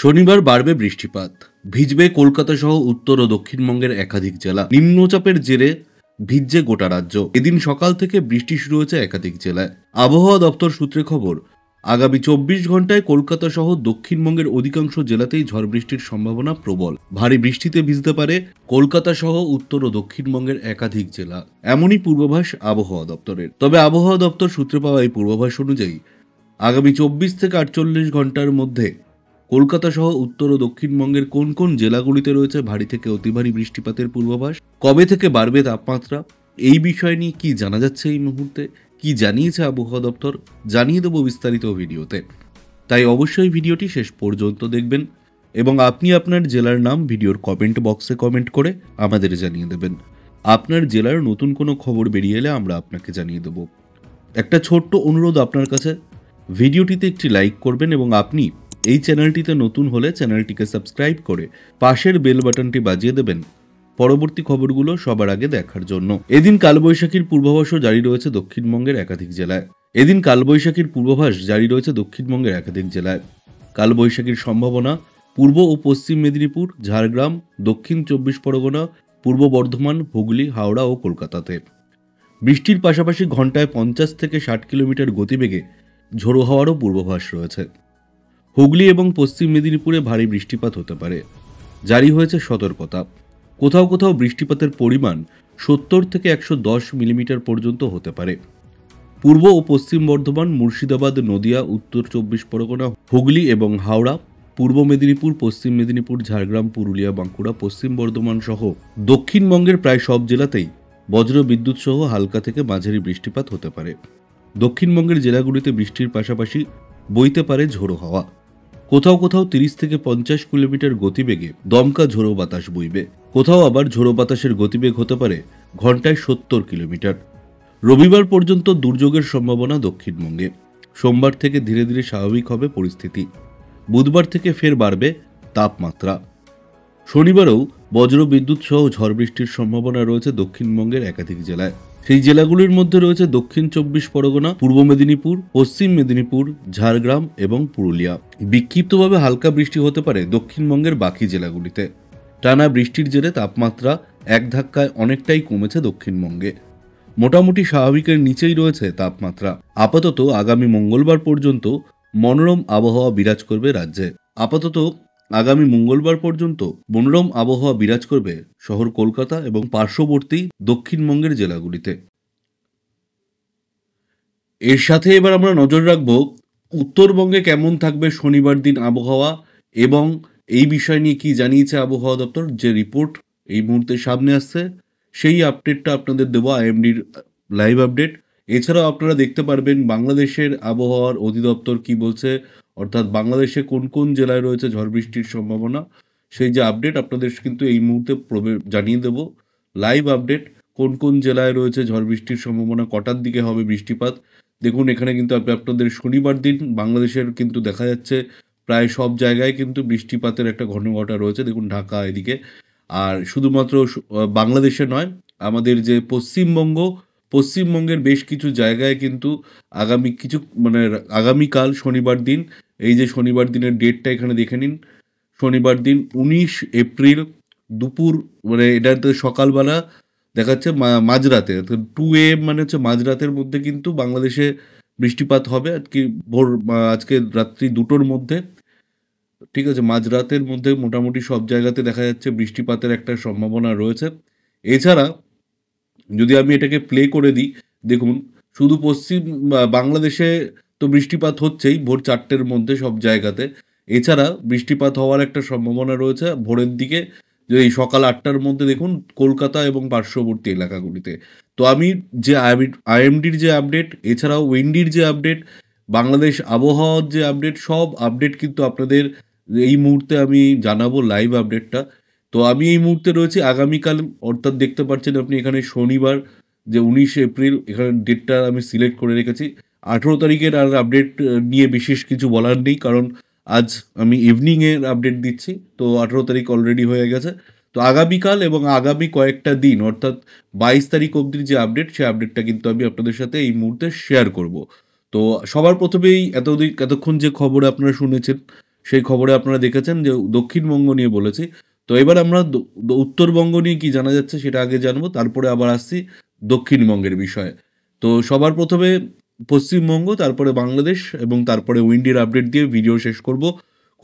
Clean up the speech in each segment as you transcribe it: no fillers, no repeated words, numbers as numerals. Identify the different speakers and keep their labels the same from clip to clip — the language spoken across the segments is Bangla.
Speaker 1: শনিবার বাড়বে বৃষ্টিপাত, ভিজবে কলকাতা সহ উত্তর ও দক্ষিণবঙ্গের একাধিক জেলা। নিম্নচাপের জেরে ভিজছে গোটা রাজ্য। এদিন সকাল থেকে বৃষ্টি শুরু হয়েছে একাধিক জেলায়। আবহাওয়া দপ্তর সূত্রে খবর, আগামী 24 ঘন্টায় কলকাতা সহ দক্ষিণবঙ্গের অধিকাংশ জেলাতেই ঝড় বৃষ্টির সম্ভাবনা প্রবল। ভারী বৃষ্টিতে ভিজতে পারে কলকাতা সহ উত্তর ও দক্ষিণবঙ্গের একাধিক জেলা, এমনই পূর্বাভাস আবহাওয়া দপ্তরের। তবে আবহাওয়া দপ্তর সূত্রে পাওয়া এই পূর্বাভাস অনুযায়ী আগামী 24 থেকে 48 ঘন্টার মধ্যে কলকাতা সহ উত্তর ও দক্ষিণবঙ্গের কোন কোন জেলাগুলিতে রয়েছে ভারী থেকে অতি ভারী বৃষ্টিপাতের পূর্বাভাস, কবে থেকে বাড়বে তাপমাত্রা, এই বিষয় নিয়ে কি জানা যাচ্ছে এই মুহূর্তে, কি জানিয়েছে আবহাওয়া দপ্তর, জানিয়ে দেবো বিস্তারিত ভিডিওতে। তাই অবশ্যই ভিডিওটি শেষ পর্যন্ত দেখবেন এবং আপনি আপনার জেলার নাম ভিডিওর কমেন্ট বক্সে কমেন্ট করে আমাদের জানিয়ে দেবেন। আপনার জেলার নতুন কোনো খবর বেরিয়ে এলে আমরা আপনাকে জানিয়ে দেব। একটা ছোট্ট অনুরোধ আপনার কাছে, ভিডিওটিতে একটি লাইক করবেন এবং আপনি এই চ্যানেলটিতে নতুন হলে চ্যানেলটিকে সাবস্ক্রাইব করে পাশের বেল বাটনটি বাজিয়ে দেবেন পরবর্তী খবরগুলো সবার আগে দেখার জন্য। এদিন কালবৈশাখীর পূর্বাভাসও জারি রয়েছে দক্ষিণবঙ্গের একাধিক জেলায়। কালবৈশাখীর সম্ভাবনা পূর্ব ও পশ্চিম মেদিনীপুর, ঝাড়গ্রাম, দক্ষিণ 24 পরগনা, পূর্ব বর্ধমান, হুগলি, হাওড়া ও কলকাতাতে। বৃষ্টির পাশাপাশি ঘন্টায় 50 থেকে 60 কিলোমিটার গতিবেগে ঝোড়ো হাওয়ারও পূর্বাভাস রয়েছে। হুগলি এবং পশ্চিম মেদিনীপুরে ভারী বৃষ্টিপাত হতে পারে, জারি হয়েছে সতর্কতা। কোথাও কোথাও বৃষ্টিপাতের পরিমাণ 70 থেকে 110 মিলিমিটার পর্যন্ত হতে পারে। পূর্ব ও পশ্চিম বর্ধমান, মুর্শিদাবাদ, নদিয়া, উত্তর 24 পরগনা, হুগলি এবং হাওড়া, পূর্ব মেদিনীপুর, পশ্চিম মেদিনীপুর, ঝাড়গ্রাম, পুরুলিয়া, বাঁকুড়া, পশ্চিম বর্ধমান সহ দক্ষিণবঙ্গের প্রায় সব জেলাতেই বজ্র বিদ্যুৎ সহ হালকা থেকে মাঝারি বৃষ্টিপাত হতে পারে। দক্ষিণবঙ্গের জেলাগুলিতে বৃষ্টির পাশাপাশি বইতে পারে ঝোড়ো হাওয়া। কোথাও কোথাও 30 থেকে 50 কিলোমিটার গতিবেগে দমকা ঝোড়ো বাতাস বইবে। কোথাও আবার ঝোড়ো বাতাসের গতিবেগ হতে পারে ঘন্টায় 70 কিলোমিটার। রবিবার পর্যন্ত দুর্যোগের সম্ভাবনা দক্ষিণবঙ্গে। সোমবার থেকে ধীরে ধীরে স্বাভাবিক হবে পরিস্থিতি। বুধবার থেকে ফের বাড়বে তাপমাত্রা। শনিবারেও বজ্র বিদ্যুৎ সহ ঝড় বৃষ্টির সম্ভাবনা রয়েছে দক্ষিণবঙ্গের একাধিক জেলায়। সেই জেলাগুলির মধ্যে রয়েছে দক্ষিণ 24 পরগনা, পূর্ব মেদিনীপুর, পশ্চিম মেদিনীপুর, ঝাড়গ্রাম এবং পুরুলিয়া। বিক্ষিপ্তভাবে হালকা বৃষ্টি হতে পারে দক্ষিণবঙ্গের বাকি জেলাগুলিতে। টানা বৃষ্টির জেরে তাপমাত্রা এক ধাক্কায় অনেকটাই কমেছে দক্ষিণবঙ্গে। মোটামুটি স্বাভাবিকের নিচেই রয়েছে তাপমাত্রা। আপাতত আগামী মঙ্গলবার পর্যন্ত মনোরম আবহাওয়া বিরাজ করবে রাজ্যে। শহর কলকাতা এবং পার্শ্ববর্তী দক্ষিণবঙ্গের জেলাগুলিতে। এর সাথে এবার আমরা নজর রাখব উত্তরবঙ্গে কেমন থাকবে শনিবার দিন আবহাওয়া এবং এই বিষয় নিয়ে কি জানিয়েছে আবহাওয়া দপ্তর। যে রিপোর্ট এই মুহূর্তে সামনে আসছে সেই আপডেটটা আপনাদের দেবো, আইএমডির লাইভ আপডেট। এছাড়াও আপনারা দেখতে পারবেন বাংলাদেশের আবহাওয়ার অধিদপ্তর কি বলছে, অর্থাৎ বাংলাদেশে কোন কোন জেলায় রয়েছে ঝড় বৃষ্টির সম্ভাবনা, সেই যে আপডেট আপনাদের কিন্তু এই মুহূর্তে জানিয়ে দেব। লাইভ আপডেট, কোন কোন জেলায় রয়েছে ঝড় বৃষ্টির সম্ভাবনা, কটার দিকে হবে বৃষ্টিপাত। দেখুন এখানে কিন্তু আপনাদের শনিবার দিন বাংলাদেশের কিন্তু দেখা যাচ্ছে প্রায় সব জায়গায় কিন্তু বৃষ্টিপাতের একটা ঘনঘটা রয়েছে। দেখুন ঢাকা এদিকে, আর শুধুমাত্র বাংলাদেশে নয়, আমাদের যে পশ্চিমবঙ্গের বেশ কিছু জায়গায় কিন্তু আগামীকাল শনিবার দিন, এই যে শনিবার দিনের ডেটটা এখানে দেখে নিন, শনিবার দিন 19 এপ্রিল দুপুর এটাতে সকালবেলা দেখাচ্ছে মাঝরাতে 2 AM মানে হচ্ছে মাঝরাতের মধ্যে কিন্তু বাংলাদেশে বৃষ্টিপাত হবে আজকে রাত্রি 2টোর মধ্যে। ঠিক আছে, মাঝরাতের মধ্যে মোটামুটি সব জায়গাতে দেখা যাচ্ছে বৃষ্টিপাতের একটা সম্ভাবনা রয়েছে। এছাড়া যদি আমি এটাকে প্লে করে দিই, দেখুন শুধু বাংলাদেশে তো বৃষ্টিপাত হচ্ছেই ভোর 4টের মধ্যে সব জায়গাতে। এছাড়া বৃষ্টিপাত হওয়ার একটা সম্ভাবনা রয়েছে ভোরের দিকে, যে এই সকাল 8টার মধ্যে দেখুন কলকাতা এবং পার্শ্ববর্তী এলাকাগুলিতে। তো আমি যে আইএমডির যে আপডেট, এছাড়াও উইন্ডির যে আপডেট, বাংলাদেশ আবহাওয়ার যে আপডেট, সব আপডেট কিন্তু আপনাদের এই মুহূর্তে আমি জানাবো লাইভ আপডেটটা। তো আমি এই মুহূর্তে রয়েছি আগামীকাল, অর্থাৎ দেখতে পাচ্ছেন আপনি এখানে শনিবার যে 19 এপ্রিল, এখানে ডেটটা আমি সিলেক্ট করে রেখেছি। 18 তারিখের আর আপডেট নিয়ে বিশেষ কিছু বলার নেই, কারণ আজ আমি ইভিনিংয়ের আপডেট দিচ্ছি। তো 18 তারিখ অলরেডি হয়ে গেছে। তো আগামীকাল এবং আগামী কয়েকটা দিন অর্থাৎ 22 তারিখ অবধির যে আপডেট, সেই আপডেটটা কিন্তু আমি আপনাদের সাথে এই মুহূর্তে শেয়ার করব। তো সবার প্রথমেই এতক্ষণ যে খবর আপনারা শুনেছেন সেই খবরে আপনারা দেখেছেন যে দক্ষিণবঙ্গ নিয়ে বলেছি। তো এবার আমরা উত্তরবঙ্গ নিয়ে কি জানা যাচ্ছে সেটা আগে জানবো, তারপরে আবার আসছি দক্ষিণবঙ্গের বিষয়ে। তো সবার প্রথমে পশ্চিমবঙ্গ, তারপরে বাংলাদেশ এবং তারপরে উইন্ডির আপডেট দিয়ে ভিডিও শেষ করব।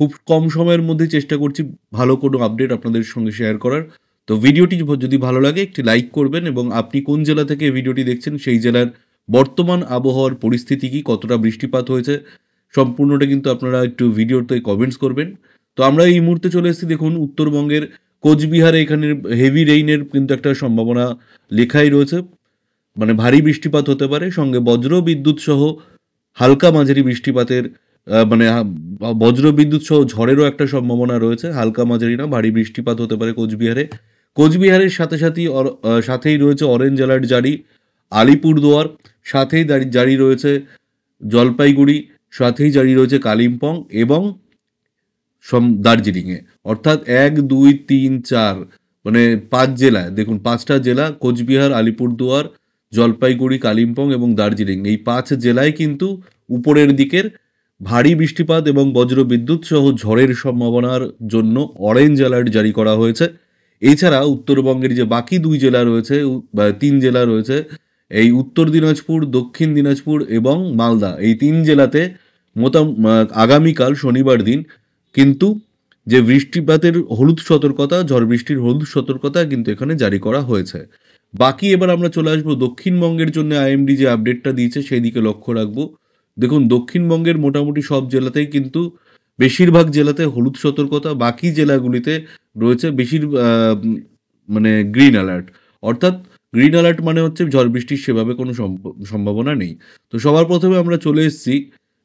Speaker 1: খুব কম সময়ের মধ্যে চেষ্টা করছি ভালো কোনো আপডেট আপনাদের সঙ্গে শেয়ার করার। তো ভিডিওটি যদি ভালো লাগে একটি লাইক করবেন এবং আপনি কোন জেলা থেকে এই ভিডিওটি দেখছেন সেই জেলার বর্তমান আবহাওয়ার পরিস্থিতি কি, কতটা বৃষ্টিপাত হয়েছে সম্পূর্ণটা কিন্তু আপনারা একটু ভিডিওতে কমেন্টস করবেন। তো আমরা এই মুহূর্তে চলে এসেছি দেখুন উত্তরবঙ্গের কোচবিহারে, এখানের হেভি রেইনের কিন্তু একটা সম্ভাবনা লেখাই রয়েছে, মানে ভারী বৃষ্টিপাত হতে পারে, সঙ্গে বজ্র বিদ্যুৎ সহ হালকা মাঝারি বৃষ্টিপাতের মানে বজ্র বিদ্যুৎ সহ ঝড়েরও একটা সম্ভাবনা রয়েছে, হালকা মাঝারি না ভারী বৃষ্টিপাত হতে পারে কোচবিহারে। কোচবিহারের সাথে সাথেই রয়েছে অরেঞ্জ অ্যালার্ট জারি আলিপুরদুয়ার, সাথেই জারি রয়েছে জলপাইগুড়ি, সাথেই জারি রয়েছে কালিম্পং এবং দার্জিলিংয়ে। অর্থাৎ 1, 2, 3, 4 মানে 5 জেলায় দেখুন, 5টা জেলা কোচবিহার, আলিপুরদুয়ার, জলপাইগুড়ি, কালিম্পং এবং দার্জিলিং, এই 5 জেলায় কিন্তু উপরের দিকের ভারী বৃষ্টিপাত এবং বজ্রবিদ্যুৎ সহ ঝড়ের সম্ভাবনার জন্য অরেঞ্জ অ্যালার্ট জারি করা হয়েছে। এছাড়া উত্তরবঙ্গের যে বাকি 2 জেলা রয়েছে বা 3 জেলা রয়েছে, এই উত্তর দিনাজপুর, দক্ষিণ দিনাজপুর এবং মালদা, এই 3 জেলাতে আগামীকাল শনিবার দিন কিন্তু যে বৃষ্টিপাতের হলুদ সতর্কতা, ঝড় বৃষ্টির হলুদ সতর্কতা কিন্তু এখানে জারি করা হয়েছে। বাকি এবার আমরা চলে আসবো দক্ষিণবঙ্গের জন্য আইএমডি যে আপডেটটা দিয়েছে সেই দিকে লক্ষ্য রাখবো। দেখুন দক্ষিণবঙ্গের মোটামুটি সব জেলাতেই কিন্তু বেশিরভাগ জেলাতে হলুদ সতর্কতা, বাকি জেলাগুলিতে রয়েছে মানে গ্রিন অ্যালার্ট। অর্থাৎ গ্রিন অ্যালার্ট মানে হচ্ছে ঝড় বৃষ্টির সেভাবে কোনো সম্ভাবনা নেই। তো সবার প্রথমে আমরা চলে এসেছি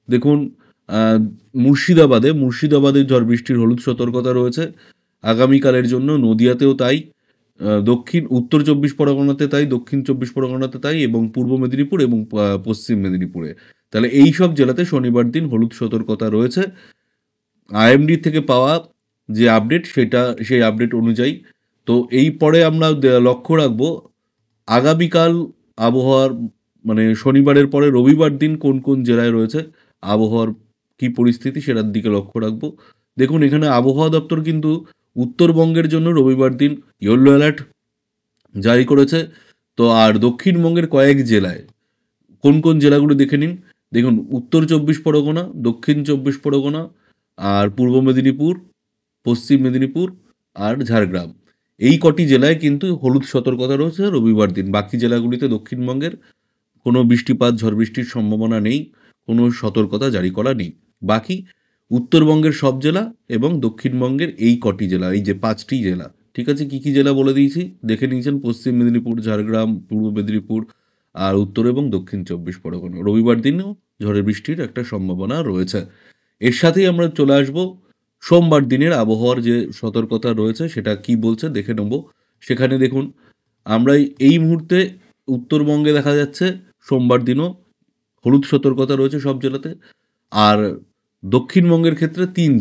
Speaker 1: দেখুন মুর্শিদাবাদে ঝড় বৃষ্টির হলুদ সতর্কতা রয়েছে আগামীকালের জন্য, নদিয়াতেও তাই, উত্তর 24 পরগনাতে তাই, দক্ষিণ 24 পরগনাতে তাই এবং পূর্ব মেদিনীপুর এবং পশ্চিম মেদিনীপুরে। তাহলে এই সব জেলাতে শনিবার দিন হলুদ সতর্কতা রয়েছে আইএমডি থেকে পাওয়া যে আপডেট সেই আপডেট অনুযায়ী। তো এই পরে আমরা লক্ষ্য রাখবো আগামীকাল আবহাওয়ার, মানে শনিবারের পরে রবিবার দিন কোন কোন জেলায় রয়েছে আবহাওয়ার কি পরিস্থিতি সেটার দিকে লক্ষ্য রাখবো। দেখুন এখানে আবহাওয়া দপ্তর কিন্তু উত্তরবঙ্গের জন্য রবিবার দিন ইয়েলো অ্যালার্ট জারি করেছে। তো আর দক্ষিণবঙ্গের কয়েক জেলায় কোন কোন জেলাগুলো দেখে নিন। দেখুন উত্তর 24 পরগনা, দক্ষিণ 24 পরগনা, আর পূর্ব মেদিনীপুর, পশ্চিম মেদিনীপুর আর ঝাড়গ্রাম, এই কটি জেলায় কিন্তু হলুদ সতর্কতা রয়েছে রবিবার দিন। বাকি জেলাগুলিতে দক্ষিণবঙ্গের কোনো বৃষ্টিপাত, ঝড় বৃষ্টির সম্ভাবনা নেই, কোনো সতর্কতা জারি করা নেই। বাকি উত্তরবঙ্গের সব জেলা এবং দক্ষিণবঙ্গের এই কটি জেলা, এই যে 5টি জেলা, ঠিক আছে, কী কী জেলা বলে দিয়েছি দেখে নিয়েছেন, পশ্চিম মেদিনীপুর, ঝাড়গ্রাম, পূর্ব মেদিনীপুর আর উত্তর এবং দক্ষিণ 24 পরগনা। রবিবার দিনেও ঝড়ের বৃষ্টির একটা সম্ভাবনা রয়েছে। এর সাথেই আমরা চলে আসবো সোমবার দিনের আবহাওয়ার যে সতর্কতা রয়েছে সেটা কি বলছে দেখে নেব। সেখানে দেখুন আমরা এই মুহূর্তে উত্তরবঙ্গে দেখা যাচ্ছে সোমবার দিনও হলুদ সতর্কতা রয়েছে সব জেলাতে। আর দক্ষিণবঙ্গের ক্ষেত্রে 3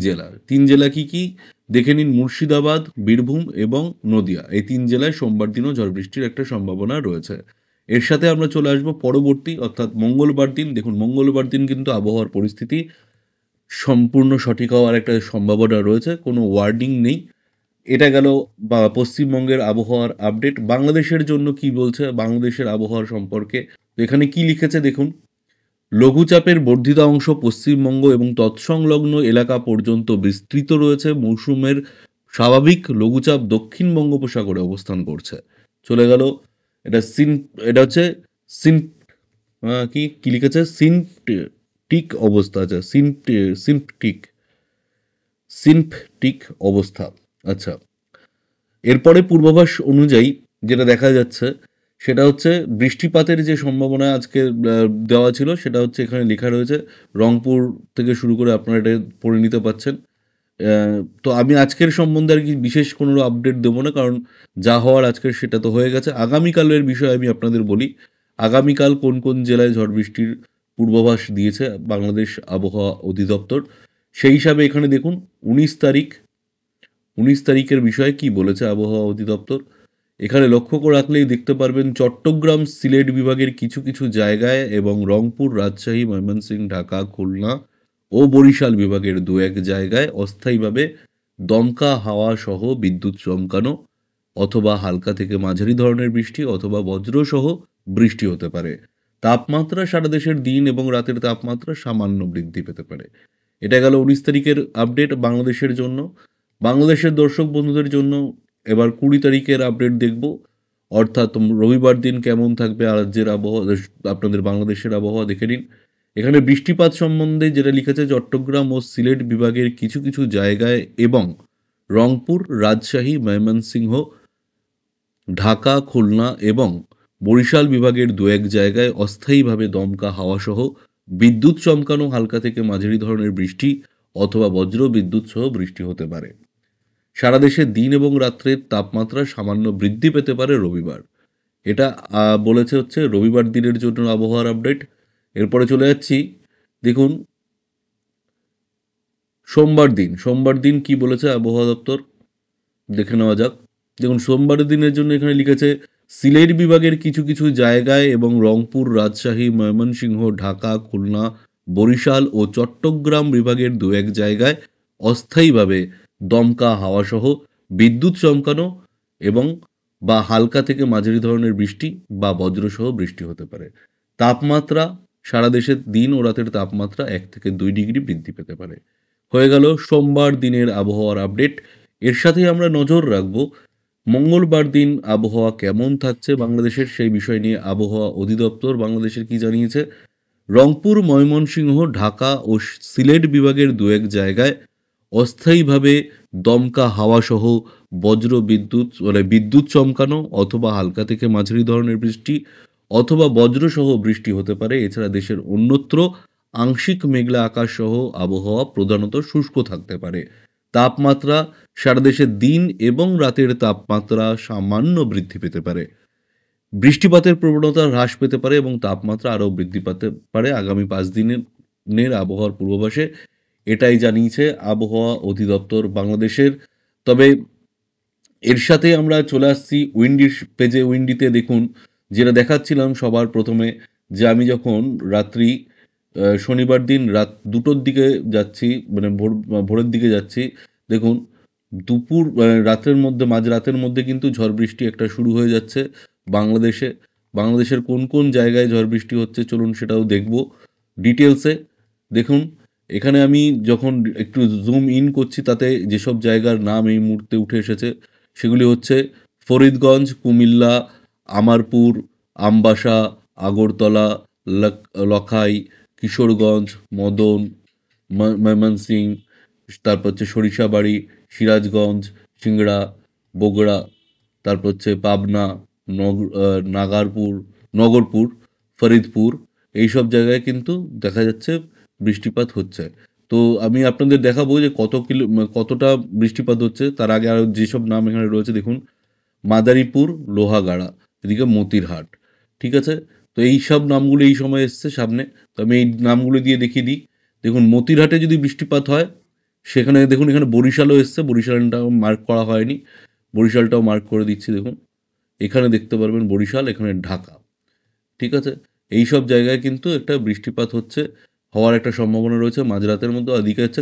Speaker 1: জেলা কি কি দেখে নিন, মুর্শিদাবাদ, বীরভূম এবং নদিয়া, এই 3 জেলায় সোমবার দিনও ঝড় বৃষ্টির একটা সম্ভাবনা রয়েছে। এর সাথে আমরা চলে আসবো পরবর্তী অর্থাৎ মঙ্গলবার দিন। দেখুন মঙ্গলবার দিন কিন্তু আবহাওয়ার পরিস্থিতি সম্পূর্ণ সঠিক হওয়ার একটা সম্ভাবনা রয়েছে, কোনো ওয়ার্নিং নেই। এটা গেল পশ্চিমবঙ্গের আবহাওয়ার আপডেট। বাংলাদেশের জন্য কি বলছে বাংলাদেশের আবহাওয়ার সম্পর্কে, তো এখানে কি লিখেছে দেখুন, লঘুচাপের বর্ধিত অংশ পশ্চিমবঙ্গ এবং তৎসংলগ্ন এলাকা পর্যন্ত বিস্তৃত রয়েছে। মৌসুমের স্বাভাবিক লঘুচাপ দক্ষিণ বঙ্গোপসাগরে অবস্থান করছে। চলে গেল এটা হচ্ছে সিন কি লিখেছে, সিনপটিক অবস্থা, আচ্ছা সিনপটিক অবস্থা। আচ্ছা, এরপরে পূর্বাভাস অনুযায়ী যেটা দেখা যাচ্ছে সেটা হচ্ছে বৃষ্টিপাতের যে সম্ভাবনা আজকে দেওয়া ছিল সেটা হচ্ছে এখানে লেখা রয়েছে, রংপুর থেকে শুরু করে আপনারা এটা পড়ে নিতে পারছেন। তো আমি আজকের সম্বন্ধে আর কি বিশেষ কোনো আপডেট দেবো না, কারণ যা হওয়ার আজকের সেটা তো হয়ে গেছে। আগামীকালের বিষয়ে আমি আপনাদের বলি, আগামীকাল কোন কোন জেলায় ঝড় বৃষ্টির পূর্বাভাস দিয়েছে বাংলাদেশ আবহাওয়া অধিদপ্তর। সেই হিসাবে এখানে দেখুন 19 তারিখের বিষয়ে কি বলেছে আবহাওয়া অধিদপ্তর। এখানে লক্ষ্য করে রাখলেই দেখতে পারবেন চট্টগ্রাম, সিলেট বিভাগের কিছু কিছু জায়গায় এবং রংপুর, রাজশাহী, ময়মনসিংহ, ঢাকা, খুলনা ও বরিশাল বিভাগের দু এক জায়গায় অস্থায়ীভাবে দমকা হাওয়া সহ বিদ্যুৎ চমকানো অথবা হালকা থেকে মাঝারি ধরনের বৃষ্টি অথবা বজ্রসহ বৃষ্টি হতে পারে। তাপমাত্রা সারা দেশের দিন এবং রাতের তাপমাত্রা সামান্য বৃদ্ধি পেতে পারে। এটা গেল 19 তারিখের আপডেট বাংলাদেশের জন্য। বাংলাদেশের দর্শক বন্ধুদের জন্য এবার 20 তারিখের আপডেট দেখব। অর্থাৎ রবিবার দিন কেমন থাকবে রাজ্যের আবহাওয়া, আপনাদের বাংলাদেশের আবহাওয়া দেখে নিন। এখানে বৃষ্টিপাত সম্বন্ধে যেটা লিখেছে, চট্টগ্রাম ও সিলেট বিভাগের কিছু কিছু জায়গায় এবং রংপুর, রাজশাহী, ময়মনসিংহ, ঢাকা, খুলনা এবং বরিশাল বিভাগের দু এক জায়গায় অস্থায়ীভাবে দমকা হাওয়াসহ বিদ্যুৎ চমকানো হালকা থেকে মাঝারি ধরনের বৃষ্টি অথবা বজ্র বিদ্যুৎ সহ বৃষ্টি হতে পারে। সারা দেশে দিন এবং রাত্রের তাপমাত্রা সামান্য বৃদ্ধি পেতে পারে রবিবার। এটা বলেছে হচ্ছে রবিবার দিনের জন্য আবহাওয়ার আপডেট। এরপরে চলে যাচ্ছি, দেখুন সোমবার দিন কি বলেছে আবহাওয়া দপ্তর, দেখে নেওয়া যাক। দেখুন সোমবারের দিনের জন্য এখানে লিখেছে, সিলেট বিভাগের কিছু কিছু জায়গায় এবং রংপুর, রাজশাহী, ময়মনসিংহ, ঢাকা, খুলনা, বরিশাল ও চট্টগ্রাম বিভাগের দু এক জায়গায় অস্থায়ীভাবে দমকা হাওয়াসহ বিদ্যুৎ চমকানো এবং বা হালকা থেকে মাঝারি ধরনের বৃষ্টি বা বজ্রসহ বৃষ্টি হতে পারে। তাপমাত্রা সারা দেশের দিন ও রাতের তাপমাত্রা 1 থেকে 2 ডিগ্রি বৃদ্ধি পেতে পারে। হয়ে গেল সোমবার দিনের আবহাওয়ার আপডেট। এর সাথেই আমরা নজর রাখব মঙ্গলবার দিন আবহাওয়া কেমন থাকছে বাংলাদেশের, সেই বিষয় নিয়ে আবহাওয়া অধিদপ্তর বাংলাদেশের কি জানিয়েছে। রংপুর, ময়মনসিংহ, ঢাকা ও সিলেট বিভাগের দু এক জায়গায় অস্থায়ীভাবে দমকা হাওয়াসহ বজ্র বিদ্যুৎ বিদ্যুৎ চমকানো অথবা হালকা থেকে মাঝারি ধরনের বৃষ্টি অথবা বজ্রসহ বৃষ্টি হতে পারে। এছাড়া দেশের অন্যত্র আংশিক মেঘলা আকাশ সহ আবহাওয়া প্রধানত শুষ্ক থাকতে পারে। তাপমাত্রা সারা দেশে দিন এবং রাতের তাপমাত্রা সামান্য বৃদ্ধি পেতে পারে। বৃষ্টিপাতের প্রবণতা হ্রাস পেতে পারে এবং তাপমাত্রা আরও বৃদ্ধি পেতে পারে আগামী 5 দিনের আবহাওয়ার পূর্বাভাসে। এটাই জানিয়েছে আবহাওয়া অধিদপ্তর বাংলাদেশের। তবে এর সাথে আমরা চলে আসছি উইন্ডির পেজে। উইন্ডিতে দেখুন যেটা দেখাচ্ছিলাম সবার প্রথমে, যে আমি যখন রাত্রি শনিবার দিন রাত 2টোর দিকে যাচ্ছি, মানে ভোরের দিকে যাচ্ছি, দেখুন দুপুর রাতের মধ্যে মাঝরাতের মধ্যে কিন্তু ঝড় বৃষ্টি একটা শুরু হয়ে যাচ্ছে বাংলাদেশে। বাংলাদেশের কোন কোন জায়গায় ঝড় বৃষ্টি হচ্ছে চলুন সেটাও দেখব ডিটেলসে। দেখুন এখানে আমি যখন একটু জুম ইন করছি তাতে যেসব জায়গার নাম এই মুহূর্তে উঠে এসেছে সেগুলি হচ্ছে ফরিদগঞ্জ, কুমিল্লা, আমারপুর, আমবাসা, আগরতলা, লখাই, কিশোরগঞ্জ, মদন, ময়মনসিংহ, তারপর হচ্ছে সরিষাবাড়ি, সিরাজগঞ্জ, সিংড়া, বগুড়া, তারপর হচ্ছে পাবনা, নাগারপুর, নগরপুর, ফরিদপুর, এইসব জায়গায় কিন্তু দেখা যাচ্ছে বৃষ্টিপাত হচ্ছে। তো আমি আপনাদের দেখাবো যে কতটা বৃষ্টিপাত হচ্ছে। তার আগে আরও যেসব নাম এখানে রয়েছে দেখুন, মাদারীপুর, লোহাগাড়া, এদিকে মতিরহাট, ঠিক আছে। তো এই সব নামগুলো এই সময় এসছে সামনে। তো আমি এই নামগুলো দিয়ে দেখিয়ে দিই। দেখুন মতিরহাটে যদি বৃষ্টিপাত হয়, সেখানে দেখুন এখানে বরিশালও এসছে, বরিশালটাও মার্ক করা হয়নি, বরিশালটাও মার্ক করে দিচ্ছি। দেখুন এখানে দেখতে পারবেন বরিশাল, এখানে ঢাকা, ঠিক আছে। এই সব জায়গায় কিন্তু একটা বৃষ্টিপাত হওয়ার একটা সম্ভাবনা রয়েছে মাঝরাতের মধ্যে। এদিকে হচ্ছে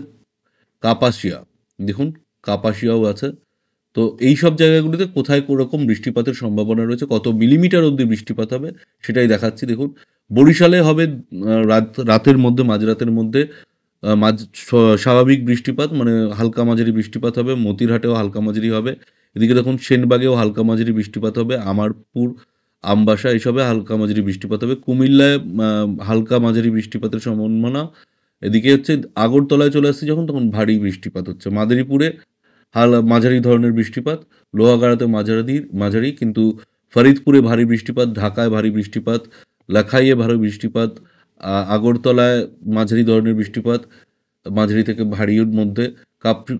Speaker 1: কাপাসিয়া, দেখুন কাপাসিয়াও আছে। তো এই সব জায়গাগুলিতে কোথায় কোরকম বৃষ্টিপাতের সম্ভাবনা রয়েছে, কত মিলিমিটার অবধি বৃষ্টিপাত হবে সেটাই দেখাচ্ছি। দেখুন বরিশালে হবে রাতের মধ্যে, মাঝরাতের মধ্যে স্বাভাবিক বৃষ্টিপাত, মানে হালকা মাঝারি বৃষ্টিপাত হবে। মতিরহাটেও হালকা মাঝারি হবে। এদিকে দেখুন সেনবাগেও হালকা মাঝারি বৃষ্টিপাত হবে। আমারপুর, আমবাসা এইসবে হালকা মাঝারি বৃষ্টিপাত হবে। কুমিল্লায় হালকা মাঝারি বৃষ্টিপাতের সম্ভাবনা। এদিকে হচ্ছে আগরতলায় চলে আসছে যখন, তখন ভারী বৃষ্টিপাত হচ্ছে। মাদারীপুরে মাঝারি ধরনের বৃষ্টিপাত, লোহাগাড়াতে মাঝারি কিন্তু ফরিদপুরে ভারী বৃষ্টিপাত, ঢাকায় ভারী বৃষ্টিপাত, লাখাইয়ে ভারী বৃষ্টিপাত, আগরতলায় মাঝারি ধরনের বৃষ্টিপাত, মাঝারি থেকে ভারীর মধ্যে।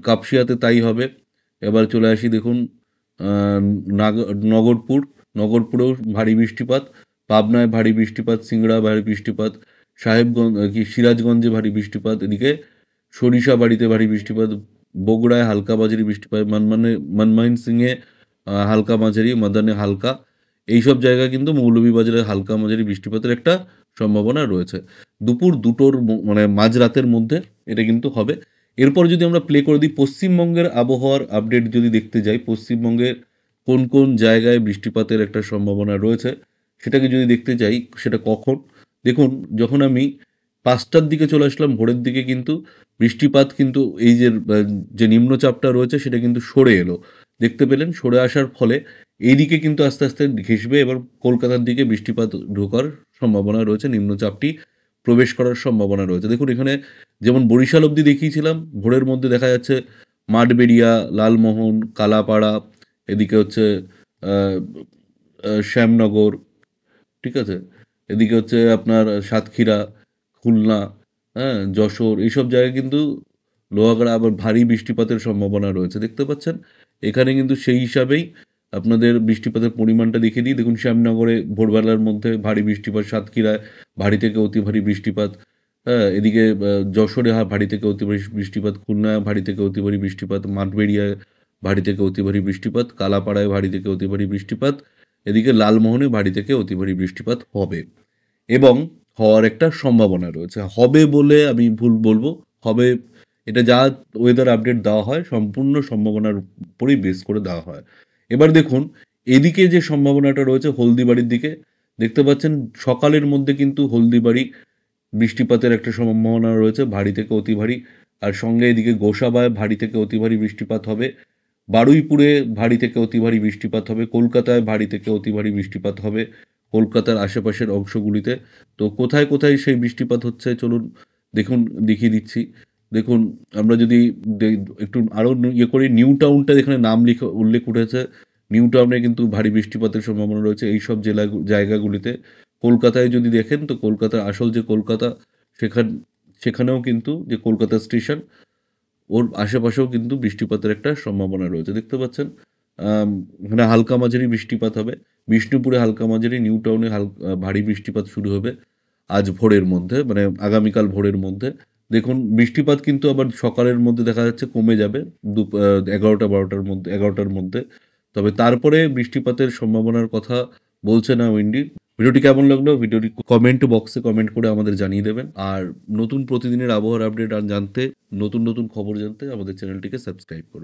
Speaker 1: কাপসিয়াতে তাই হবে। এবার চলে আসি দেখুন নগরপুরেও ভারী বৃষ্টিপাত, পাবনায় ভারী বৃষ্টিপাত, সিংড়া ভারী বৃষ্টিপাত, সিরাজগঞ্জে ভারী বৃষ্টিপাত, এদিকে সরিষাবাড়িতে ভারী বৃষ্টিপাত, বগুড়ায় হালকা মাঝারি বৃষ্টিপাত, মনমোহন সিংয়ে হালকা মাঝারি, মদনে হালকা। এইসব জায়গায় কিন্তু মৌলভীবাজারে হালকা মাঝারি বৃষ্টিপাতের একটা সম্ভাবনা রয়েছে। দুপুর ২টোর মানে মাঝরাতের মধ্যে এটা কিন্তু হবে। এরপর যদি আমরা প্লে করে দিই পশ্চিমবঙ্গের আবহাওয়ার আপডেট যদি দেখতে যাই, পশ্চিমবঙ্গের কোন, কোন জায়গায় বৃষ্টিপাতের একটা সম্ভাবনা রয়েছে, সেটাকে যদি দেখতে যাই, সেটা কখন? দেখুন, যখন আমি ৫টার দিকে চলে আসলাম ভোরের দিকে কিন্তু বৃষ্টিপাত কিন্তু এই যে নিম্নচাপটা রয়েছে সেটা কিন্তু সরে এলো। দেখতে পেলেন? সরে আসার ফলে এইদিকে কিন্তু আস্তে, আস্তে ঘেঁষবে এবার কলকাতার দিকে বৃষ্টিপাত ঢোকার সম্ভাবনা রয়েছে। নিম্নচাপটি প্রবেশ করার সম্ভাবনা রয়েছে। দেখুন এখানে যেমন বরিশাল অবধি দেখিয়েছিলাম, ভোরের মধ্যে দেখা যাচ্ছে মাঠবেড়িয়া, লালমোহন, কালাপাড়া, এদিকে হচ্ছে আ শ্যামনগর, ঠিক আছে? এদিকে হচ্ছে আপনার সাতক্ষীরা, খুলনা, হ্যাঁ? যশোর এইসব জায়গায় কিন্তু লোহাগড়া আবার ভারী বৃষ্টিপাতের সম্ভাবনা রয়েছে। দেখতে পাচ্ছেন? এখানে কিন্তু সেই হিসাবেই আপনাদের বৃষ্টিপাতের পরিমাণটা দেখিয়ে দিই। দেখুন শ্যামনগরে ভোরবেলার মধ্যে ভারী বৃষ্টিপাত, সাতক্ষীরায় ভারী থেকে অতি ভারী বৃষ্টিপাত, হ্যাঁ? এদিকে যশোরে ভারী থেকে অতি ভারী বৃষ্টিপাত, খুলনায় ভারী থেকে অতি ভারী বৃষ্টিপাত, মাঠবেড়িয়ায় ভারী থেকে অতি ভারী বৃষ্টিপাত, কালাপাড়ায় ভারী থেকে অতি ভারী বৃষ্টিপাত, এদিকে লালমোহনে ভারী থেকে অতি ভারী বৃষ্টিপাত হবে এবং হওয়ার একটা সম্ভাবনা রয়েছে। হবে বলে আমি ভুল বলব। হবে, এটা যা ওয়েদার আপডেট দেওয়া হয় সম্পূর্ণ সম্ভাবনার উপরেই বেস করে দেওয়া হয়। এবার দেখুন এদিকে যে সম্ভাবনাটা রয়েছে হলদিবাড়ির দিকে, দেখতে পাচ্ছেন সকালের মধ্যে কিন্তু হলদিবাড়ি বৃষ্টিপাতের একটা সম্ভাবনা রয়েছে ভারী থেকে অতি ভারী। আর সঙ্গে এদিকে গোসাবায় ভারী থেকে অতি ভারী বৃষ্টিপাত হবে। বারুইপুরে ভারী থেকে অতি ভারী বৃষ্টিপাত হবে। কলকাতায় ভারী থেকে অতি ভারী বৃষ্টিপাত হবে। কলকাতার আশেপাশের অংশগুলিতে। তো কোথায়, কোথায় সেই বৃষ্টিপাত হচ্ছে চলুন দেখুন, দেখিয়ে দিচ্ছি। দেখুন আমরা যদি দে একটু আরো ইয়ে করি, নিউ টাউনটা এখানে নাম উল্লেখ উঠেছে। নিউ টাউনে কিন্তু ভারী বৃষ্টিপাতের সম্ভাবনা রয়েছে এইসব জায়গাগুলিতে। কলকাতায় যদি দেখেন তো কলকাতার আসল যে কলকাতা সেখান সেখানেও কিন্তু যে কলকাতা স্টেশন ওর আশেপাশেও কিন্তু বৃষ্টিপাতের একটা সম্ভাবনা রয়েছে। দেখতে পাচ্ছেন? এখানে হালকা মাঝারি বৃষ্টিপাত হবে। বিষ্ণুপুরে হালকা মাঝারি, নিউ টাউনে ভারী বৃষ্টিপাত শুরু হবে আজ ভোরের মধ্যে, মানে আগামীকাল ভোরের মধ্যে। দেখুন বৃষ্টিপাত কিন্তু আবার সকালের মধ্যে দেখা যাচ্ছে কমে যাবে ১১টার মধ্যে। তবে তারপরে বৃষ্টিপাতের সম্ভাবনার কথা বলছে না উইন্ডি। ভিডিওটি কেমন লাগলো? ভিডিওটি কমেন্ট বক্সে কমেন্ট করে আমাদের জানিয়ে দেবেন। আর নতুন প্রতিদিনের আবহাওয়ার আপডেট জানতে, নতুন, নতুন খবর জানতে আমাদের চ্যানেলটিকে সাবস্ক্রাইব করবেন।